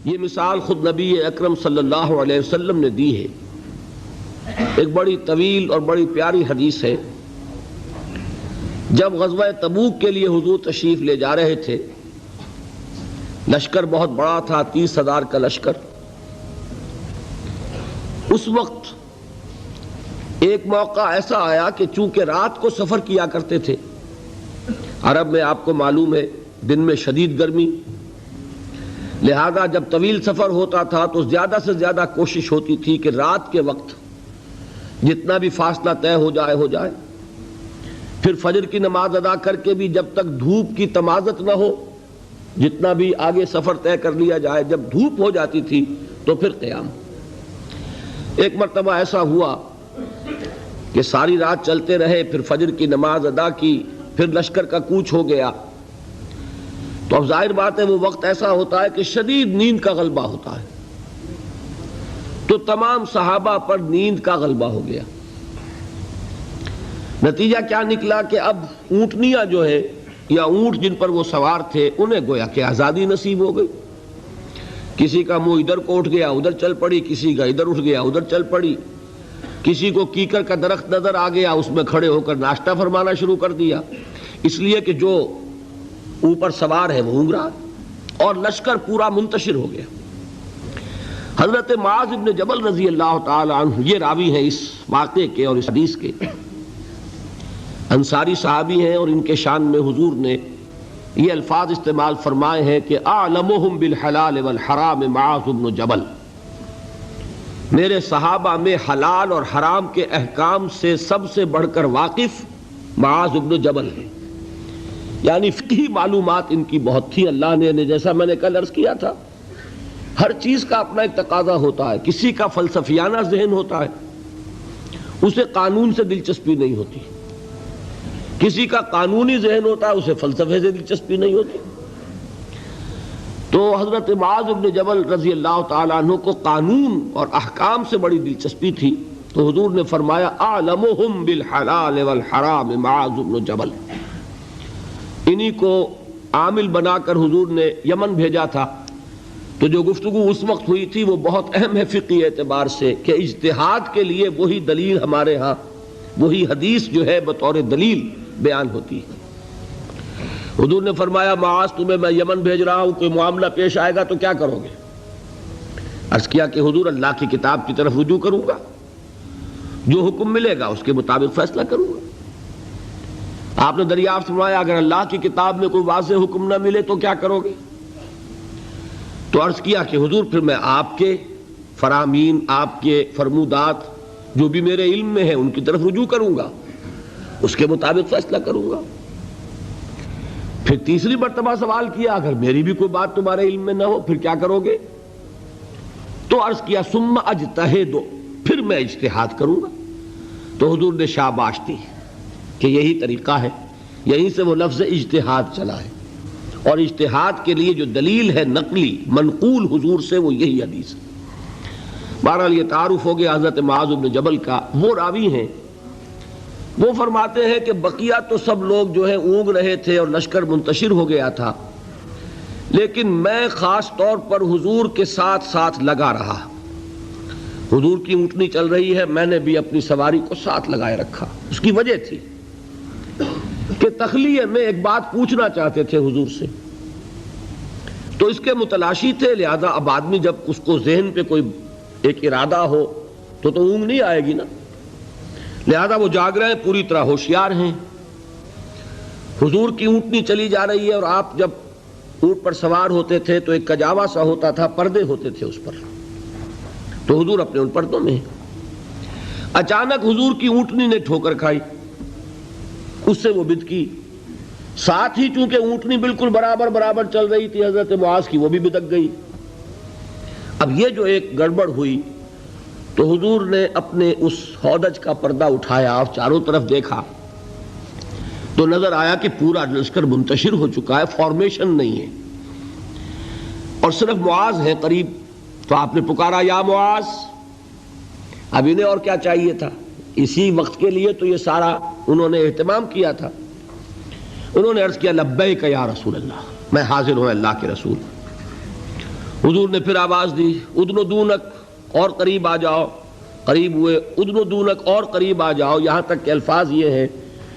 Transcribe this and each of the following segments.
یہ مثال خود نبی اکرم صلی اللہ علیہ وسلم نے دی ہے۔ ایک بڑی طویل اور بڑی پیاری حدیث ہے۔ جب غزوہ تبوک کے لیے حضور تشریف لے جا رہے تھے، لشکر بہت بڑا تھا، 30,000 کا لشکر۔ اس وقت ایک موقع ایسا آیا کہ چونکہ رات کو سفر کیا کرتے تھے، عرب میں آپ کو معلوم ہے دن میں شدید گرمی، لہذا جب طویل سفر ہوتا تھا تو زیادہ سے زیادہ کوشش ہوتی تھی کہ رات کے وقت جتنا بھی فاصلہ طے ہو جائے، پھر فجر کی نماز ادا کر کے بھی جب تک دھوپ کی تمازت نہ ہو، جتنا بھی آگے سفر طے کر لیا جائے، جب دھوپ ہو جاتی تھی تو پھر قیام۔ ایک مرتبہ ایسا ہوا کہ ساری رات چلتے رہے، پھر فجر کی نماز ادا کی، پھر لشکر کا کوچ ہو گیا، تو اب ظاہر بات ہے وہ وقت ایسا ہوتا ہے کہ شدید نیند کا غلبہ ہوتا ہے، تو تمام صحابہ پر نیند کا غلبہ ہو گیا۔ نتیجہ کیا نکلا کہ اب اونٹنیاں جو ہے یا اونٹ جن پر وہ سوار تھے، انہیں گویا کہ آزادی نصیب ہو گئی۔ کسی کا منہ ادھر کو اٹھ گیا ادھر چل پڑی، کسی کا ادھر اٹھ گیا ادھر چل پڑی، کسی کو کیکر کا درخت نظر آ گیا، اس میں کھڑے ہو کر ناشتہ فرمانا شروع کر دیا، اس لیے کہ جو اوپر سوار ہے وہ اونگ رہا، اور لشکر پورا منتشر ہو گیا۔ حضرت معاذ بن جبل رضی اللہ تعالی عنہ یہ راوی ہیں اس واقعے کے اور اس حدیث کے، انصاری صحابی ہیں، اور ان کے شان میں حضور نے یہ الفاظ استعمال فرمائے ہیں کہ اعلمہم بالحلال والحرام معاذ بن جبل، میرے صحابہ میں حلال اور حرام کے احکام سے سب سے بڑھ کر واقف معاذ بن جبل ہیں۔ یعنی فقہی معلومات ان کی بہت تھی۔ اللہ نے جیسا میں نے کل عرض کیا تھا، ہر چیز کا اپنا ایک تقاضا ہوتا ہے۔ کسی کا فلسفیانہ ذہن ہوتا ہے، اسے قانون سے دلچسپی نہیں ہوتی، کسی کا قانونی ذہن ہوتا ہے، اسے فلسفے سے دلچسپی نہیں ہوتی۔ تو حضرت معاذ بن جبل رضی اللہ تعالیٰ عنہ کو قانون اور احکام سے بڑی دلچسپی تھی، تو حضور نے فرمایا اعلمہم بالحلال والحرام معاذ بن جبل۔ انہی کو عامل بنا کر حضور نے یمن بھیجا تھا۔ تو جو گفتگو اس وقت ہوئی تھی وہ بہت اہم ہے فقہی اعتبار سے، کہ اجتہاد کے لیے وہی دلیل ہمارے ہاں، وہی حدیث جو ہے بطور دلیل بیان ہوتی ہے۔ حضور نے فرمایا معاذ تمہیں میں یمن بھیج رہا ہوں، کوئی معاملہ پیش آئے گا تو کیا کرو گے؟ عرض کیا کہ حضور اللہ کی کتاب کی طرف رجوع کروں گا، جو حکم ملے گا اس کے مطابق فیصلہ کروں گا۔ آپ نے دریافت فرمایا اگر اللہ کی کتاب میں کوئی واضح حکم نہ ملے تو کیا کرو گے؟ تو عرض کیا کہ حضور پھر میں آپ کے فرامین، آپ کے فرمودات جو بھی میرے علم میں ہیں ان کی طرف رجوع کروں گا، اس کے مطابق فیصلہ کروں گا۔ پھر تیسری مرتبہ سوال کیا اگر میری بھی کوئی بات تمہارے علم میں نہ ہو پھر کیا کرو گے؟ تو عرض کیا ثم اجتہد، پھر میں اجتہاد کروں گا۔ تو حضور نے شاباش دی کہ یہی طریقہ ہے، یہیں سے وہ لفظ اجتہاد چلا ہے، اور اجتہاد کے لیے جو دلیل ہے نقلی منقول حضور سے وہ یہی حدیث ہے۔ بہرحال یہ تعارف ہو گیا حضرت معاذ بن جبل کا۔ وہ راوی ہیں، وہ فرماتے ہیں کہ بقیہ تو سب لوگ جو ہیں اونگ رہے تھے اور لشکر منتشر ہو گیا تھا، لیکن میں خاص طور پر حضور کے ساتھ ساتھ لگا رہا۔ حضور کی اونٹنی چل رہی ہے، میں نے بھی اپنی سواری کو ساتھ لگائے رکھا۔ اس کی وجہ تھی کہ تخلیہ میں ایک بات پوچھنا چاہتے تھے حضور سے، تو اس کے متلاشی تھے، لہذا اب آدمی جب اس کو ذہن پہ کوئی ایک ارادہ ہو تو اونگ نہیں آئے گی نا، لہذا وہ جاگ رہے ہیں، پوری طرح ہوشیار ہیں۔ حضور کی اونٹنی چلی جا رہی ہے، اور آپ جب اونٹ پر سوار ہوتے تھے تو ایک کجاوا سا ہوتا تھا، پردے ہوتے تھے اس پر، تو حضور اپنے ان پردوں میں ہیں۔ اچانک حضور کی اونٹنی نے ٹھوکر کھائی، اس سے وہ بدکی، ساتھ ہی چونکہ اونٹنی بالکل برابر چل رہی تھی حضرت معاذ کی، وہ بھی بدک گئی۔ اب یہ جو ایک گڑبڑ ہوئی تو حضور نے اپنے اس ہودج کا پردہ اٹھایا اور چاروں طرف دیکھا تو نظر آیا کہ پورا لشکر منتشر ہو چکا ہے، فارمیشن نہیں ہے، اور صرف معاذ ہے قریب۔ تو آپ نے پکارا یا معاذ۔ اب انہیں اور کیا چاہیے تھا؟ اسی وقت کے لیے تو یہ سارا انہوں نے اہتمام کیا تھا۔ انہوں نے عرض کیا لبیک یا رسول اللہ، میں حاضر ہوں اللہ کے رسول۔ حضور نے پھر آواز دی ادنو دونک، اور قریب آ جاؤ. قریب ہوئے، ادنو دونک، اور قریب آ جاؤ، یہاں تک کہ الفاظ یہ ہیں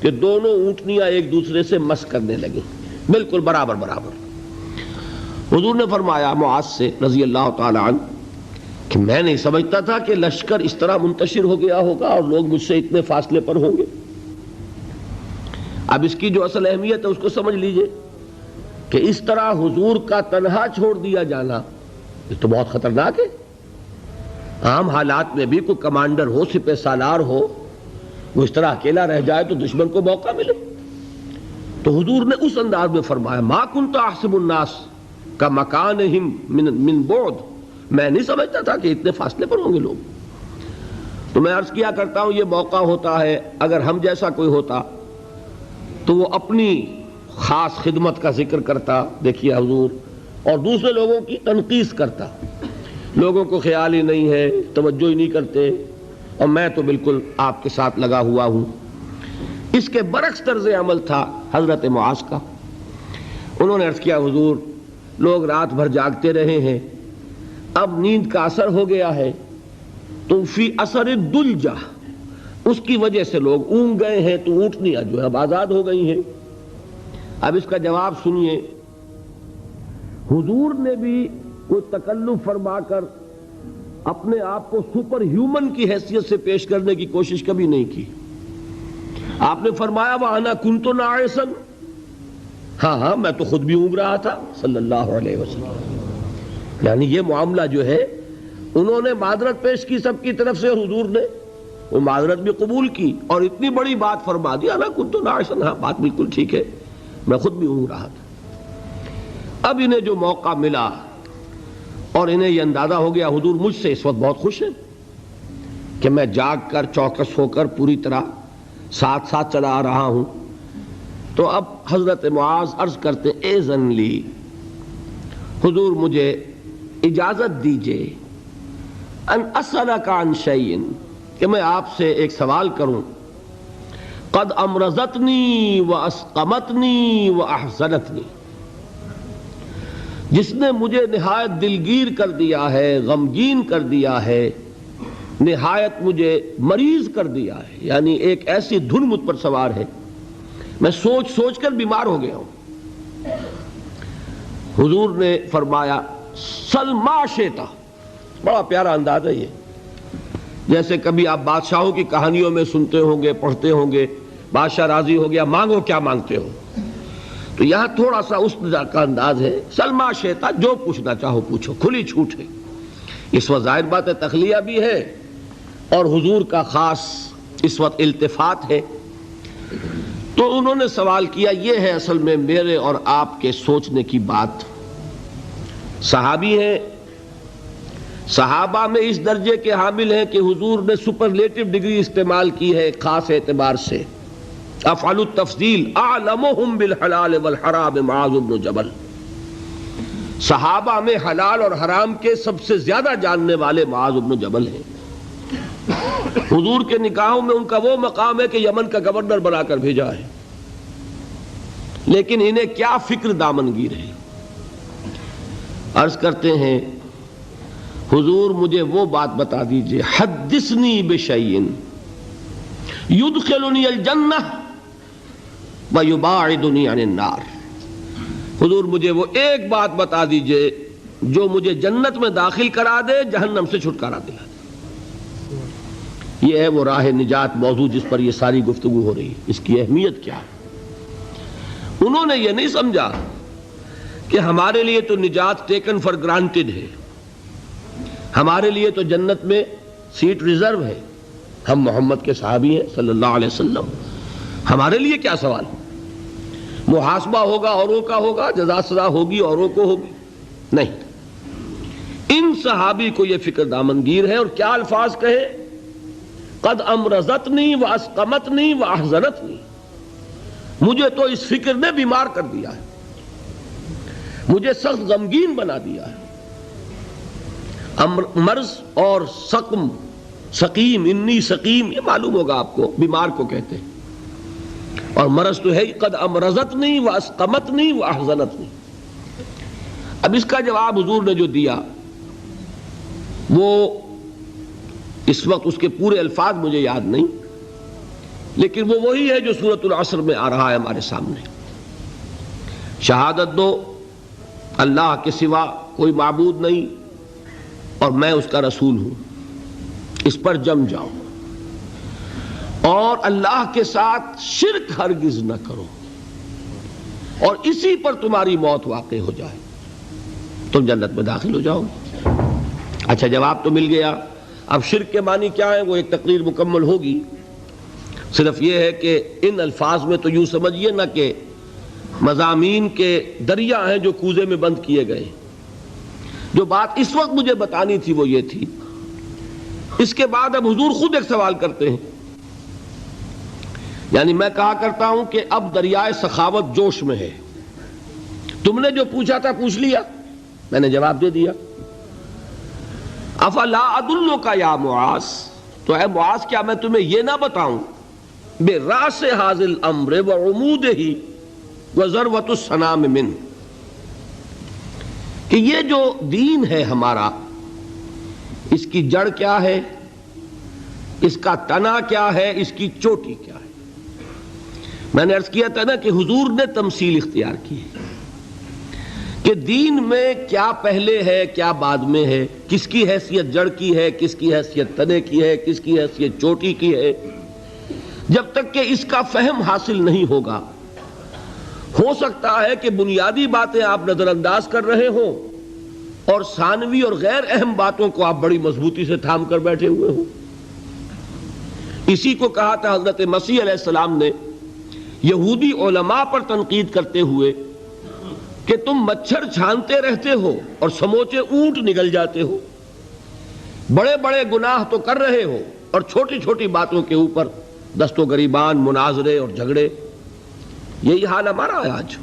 کہ دونوں اونٹنیاں ایک دوسرے سے مس کرنے لگیں، بالکل برابر برابر. حضور نے فرمایا معاذ سے رضی اللہ تعالی عنہ کہ میں نہیں سمجھتا تھا کہ لشکر اس طرح منتشر ہو گیا ہوگا اور لوگ مجھ سے اتنے فاصلے پر ہوں گے. اب اس کی جو اصل اہمیت ہے اس کو سمجھ لیجئے کہ اس طرح حضور کا تنہا چھوڑ دیا جانا یہ تو بہت خطرناک ہے. عام حالات میں بھی کوئی کمانڈر ہو، سپہ سالار ہو، وہ اس طرح اکیلا رہ جائے تو دشمن کو موقع ملے. تو حضور نے اس انداز میں فرمایا ما کنت احسب الناس کا مکانہم من بعد، میں نہیں سمجھتا تھا کہ اتنے فاصلے پر ہوں گے لوگ. تو میں عرض کیا کرتا ہوں یہ موقع ہوتا ہے اگر ہم جیسا کوئی ہوتا تو وہ اپنی خاص خدمت کا ذکر کرتا، دیکھیے حضور، اور دوسرے لوگوں کی تنقیص کرتا. لوگوں کو خیال ہی نہیں ہے، توجہ ہی نہیں کرتے، اور میں تو بالکل آپ کے ساتھ لگا ہوا ہوں. اس کے برعکس طرز عمل تھا حضرت معاذ کا. انہوں نے عرض کیا حضور لوگ رات بھر جاگتے رہے ہیں، اب نیند کا اثر ہو گیا ہے، تو فی اثر الدلجہ، اس کی وجہ سے لوگ اونگ گئے ہیں، تو اونٹنیاں جو ہے اب آزاد ہو گئی ہیں. اب اس کا جواب سنیے. حضور نے بھی کوئی تکلف فرما کر اپنے آپ کو سپر ہیومن کی حیثیت سے پیش کرنے کی کوشش کبھی نہیں کی. آپ نے فرمایا وَأَنَا كُنْتُ نَاعِسًا، ہاں میں تو خود بھی اونگ رہا تھا صلی اللہ علیہ وسلم. یعنی یہ معاملہ جو ہے انہوں نے معذرت پیش کی سب کی طرف سے، اور حضور نے وہ معذرت بھی قبول کی اور اتنی بڑی بات فرما دی انا كنت ناعسا، ہاں بات بالکل ٹھیک ہے، میں خود بھی اونگ رہا تھا. اب انہیں جو موقع ملا اور انہیں یہ اندازہ ہو گیا حضور مجھ سے اس وقت بہت خوش ہیں کہ میں جاگ کر چوکس ہو کر پوری طرح ساتھ ساتھ چلا آ رہا ہوں. تو اب حضرت معاذ عرض کرتے اذن لی، حضور مجھے اجازت دیجئے ان اسألک عن شیء، کہ میں آپ سے ایک سوال کروں. قد امرضتنی واسقمتنی واحزنتنی، جس نے مجھے نہایت دلگیر کر دیا ہے، غمگین کر دیا ہے، نہایت مجھے مریض کر دیا ہے. یعنی ایک ایسی دھن مجھ پر سوار ہے، میں سوچ سوچ کر بیمار ہو گیا ہوں. حضور نے فرمایا سل ما شئت، بڑا پیارا انداز ہے یہ. جیسے کبھی آپ بادشاہوں کی کہانیوں میں سنتے ہوں گے، پڑھتے ہوں گے، بادشاہ راضی ہو گیا مانگو کیا مانگتے ہو، تو یہاں تھوڑا سا اس کا انداز ہے سل ما شئت، جو پوچھنا چاہو پوچھو، کھلی چھوٹ ہے. اس وقت ظاہر بات ہے تخلیہ بھی ہے اور حضور کا خاص اس وقت التفات ہے. تو انہوں نے سوال کیا، یہ ہے اصل میں میرے اور آپ کے سوچنے کی بات. صحابی ہیں، صحابہ میں اس درجے کے حامل ہیں کہ حضور نے سپرلیٹو ڈگری استعمال کی ہے خاص اعتبار سے. افعل التفضیل اعلمهم بالحلال والحرام معاذ بن جبل، صحابہ میں حلال اور حرام کے سب سے زیادہ جاننے والے معاذ بن جبل ہیں. حضور کے نکاحوں میں ان کا وہ مقام ہے کہ یمن کا گورنر بنا کر بھیجا ہے، لیکن انہیں کیا فکر دامنگیر ہے. عرض کرتے ہیں حضور مجھے وہ بات بتا دیجئے، حدثنی بشیء یدخلنی الجنہ ویباعدنی عن النار. حضور مجھے وہ ایک بات بتا دیجئے جو مجھے جنت میں داخل کرا دے، جہنم سے چھٹکارا دلا دے. یہ ہے وہ راہ نجات موضوع جس پر یہ ساری گفتگو ہو رہی ہے. اس کی اہمیت کیا ہے؟ انہوں نے یہ نہیں سمجھا کہ ہمارے لیے تو نجات ٹیکن فار گرانٹڈ ہے، ہمارے لیے تو جنت میں سیٹ ریزرو ہے، ہم محمد کے صحابی ہیں صلی اللہ علیہ وسلم، ہمارے لیے کیا سوال. محاسبہ ہوگا اوروں کا ہوگا، جزا سزا ہوگی اوروں کو ہوگی. نہیں، ان صحابی کو یہ فکر دامنگیر ہے. اور کیا الفاظ کہے، قد امرضتنی واسقمتنی واحزنتنی، مجھے تو اس فکر نے بیمار کر دیا ہے، مجھے سخت غمگین بنا دیا ہے. مرض اور سقم، سقیم، انی سقیم، یہ معلوم ہوگا آپ کو، بیمار کو کہتے ہیں. اور مرض تو ہے قد امرضتنی واسقمتنی واحزنتنی. اب اب اس کا جواب حضور نے جو دیا وہ اس وقت اس کے پورے الفاظ مجھے یاد نہیں، لیکن وہ وہی ہے جو سورۃ العصر میں آ رہا ہے ہمارے سامنے۔ شہادت دو اللہ کے سوا کوئی معبود نہیں اور میں اس کا رسول ہوں، اس پر جم جاؤ، اور اللہ کے ساتھ شرک ہرگز نہ کرو، اور اسی پر تمہاری موت واقع ہو جائے، تم جنت میں داخل ہو جاؤ۔ اچھا، جواب تو مل گیا۔ اب شرک کے معنی کیا ہے وہ ایک تقریر مکمل ہوگی، صرف یہ ہے کہ ان الفاظ میں تو یوں سمجھیے نہ کہ مضامین کے دریا ہیں جو کوزے میں بند کیے گئے۔ جو بات اس وقت مجھے بتانی تھی وہ یہ تھی، اس کے بعد اب حضور خود ایک سوال کرتے ہیں، یعنی میں کہا کرتا ہوں کہ اب دریائے سخاوت جوش میں ہے، تم نے جو پوچھا تھا پوچھ لیا، میں نے جواب دے دیا۔ افلا ادلک یا معاذ، تو اے معاذ کیا میں تمہیں یہ نہ بتاؤں براس ھذا الامر وعمودہ وذروۃ السنام منہ، کہ یہ جو دین ہے ہمارا، اس کی جڑ کیا ہے، اس کا تنا کیا ہے، اس کی چوٹی کیا ہے۔ میں نے عرض کیا تھا نا کہ حضور نے تمثیل اختیار کی ہے کہ دین میں کیا پہلے ہے کیا بعد میں ہے، کس کی حیثیت جڑ کی ہے، کس کی حیثیت تنے کی ہے، کس کی حیثیت چوٹی کی ہے۔ جب تک کہ اس کا فہم حاصل نہیں ہوگا، ہو سکتا ہے کہ بنیادی باتیں آپ نظر انداز کر رہے ہوں اور ثانوی اور غیر اہم باتوں کو آپ بڑی مضبوطی سے تھام کر بیٹھے ہوئے ہوں۔ اسی کو کہا تھا حضرت مسیح علیہ السلام نے یہودی علماء پر تنقید کرتے ہوئے کہ تم مچھر چھانتے رہتے ہو اور سموچے اونٹ نگل جاتے ہو، بڑے بڑے گناہ تو کر رہے ہو اور چھوٹی چھوٹی باتوں کے اوپر دست و گریبان، مناظرے اور جھگڑے۔ یہی حال ہمارا ہے آج۔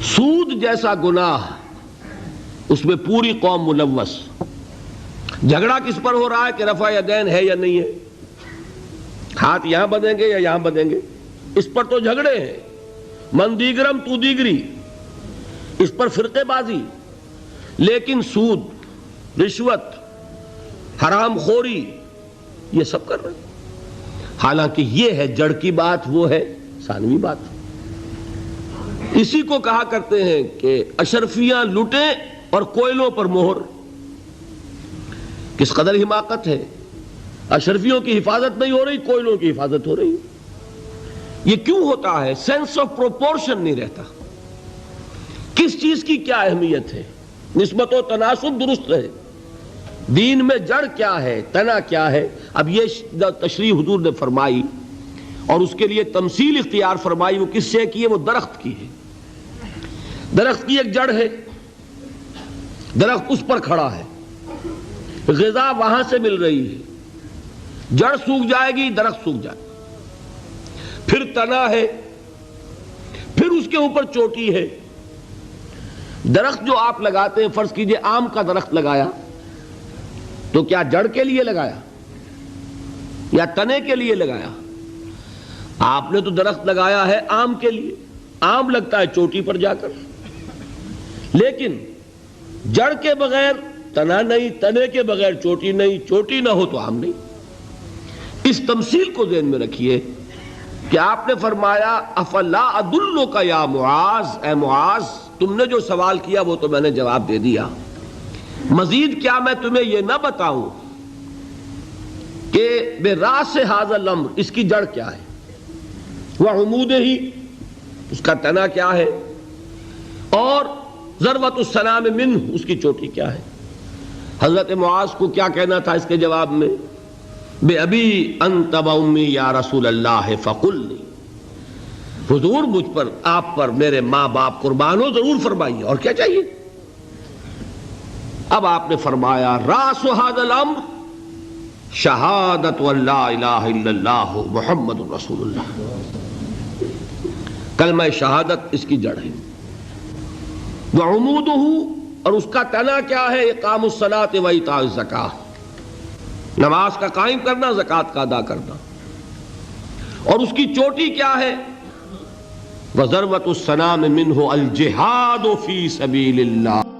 سود جیسا گناہ، اس میں پوری قوم ملوث۔ جھگڑا کس پر ہو رہا ہے کہ رفع یدین ہے یا نہیں ہے، ہاتھ یہاں بدیں گے یا یہاں بدیں گے، اس پر تو جھگڑے ہیں۔ من دیگرم تو دیگری، اس پر فرقے بازی۔ لیکن سود، رشوت، حرام خوری، یہ سب کر رہے ہیں۔ حالانکہ یہ ہے جڑ کی بات، وہ ہے ثانوی بات۔ اسی کو کہا کرتے ہیں کہ اشرفیاں لٹیں اور کوئلوں پر مہر۔ کس قدر حماقت ہے، اشرفیوں کی حفاظت نہیں ہو رہی، کوئلوں کی حفاظت ہو رہی۔ یہ کیوں ہوتا ہے؟ سینس آف پروپورشن نہیں رہتا، کس چیز کی کیا اہمیت ہے، نسبت و تناسب درست ہے، دین میں جڑ کیا ہے، تنا کیا ہے۔ اب یہ تشریح حضور نے فرمائی اور اس کے لیے تمثیل اختیار فرمائی، وہ کس سے کی ہے؟ وہ درخت کی ہے۔ درخت کی ایک جڑ ہے، درخت اس پر کھڑا ہے، غذا وہاں سے مل رہی ہے، جڑ سوکھ جائے گی درخت سوکھ جائے گا۔ پھر تنا ہے، پھر اس کے اوپر چوٹی ہے۔ درخت جو آپ لگاتے ہیں، فرض کیجئے آم کا درخت لگایا تو کیا جڑ کے لیے لگایا یا تنے کے لیے لگایا؟ آپ نے تو درخت لگایا ہے آم کے لیے، آم لگتا ہے چوٹی پر جا کر، لیکن جڑ کے بغیر تنا نہیں، تنے کے بغیر چوٹی نہیں، چوٹی نہ ہو تو آم نہیں۔ اس تمثیل کو ذہن میں رکھیے کہ آپ نے فرمایا افلا ادلک یا معاذ، اے معاذ تم نے جو سوال کیا وہ تو میں نے جواب دے دیا، مزید کیا میں تمہیں یہ نہ بتاؤں کہ براس ھذا الامر، اس کی جڑ کیا ہے، وعمودہ، اس کا تنا کیا ہے، اور ذروۃ السنام منہ، اس کی چوٹی کیا ہے۔ حضرت معاذ کو کیا کہنا تھا اس کے جواب میں؟ بے ابی انت و امی یا رسول اللہ فقلنی، حضور مجھ پر، آپ پر میرے ماں باپ قربان ہو، ضرور فرمائیے، اور کیا چاہیے۔ اب آپ نے فرمایا راس ھذا الامر شہادت ان لا الہ الا اللہ محمد رسول اللہ، کلمہ شہادت اس کی جڑ ہے۔ وعمودہ، اور اس کا تنا کیا ہے؟ اقام الصلاۃ و ایتاء الزکاۃ، نماز کا قائم کرنا، زکوٰۃ کا ادا کرنا۔ اور اس کی چوٹی کیا ہے؟ وَذَرْوَةُ السَّنَامِ مِنْهُ الْجِهَادُ فِي سَبِيلِ اللَّهِ.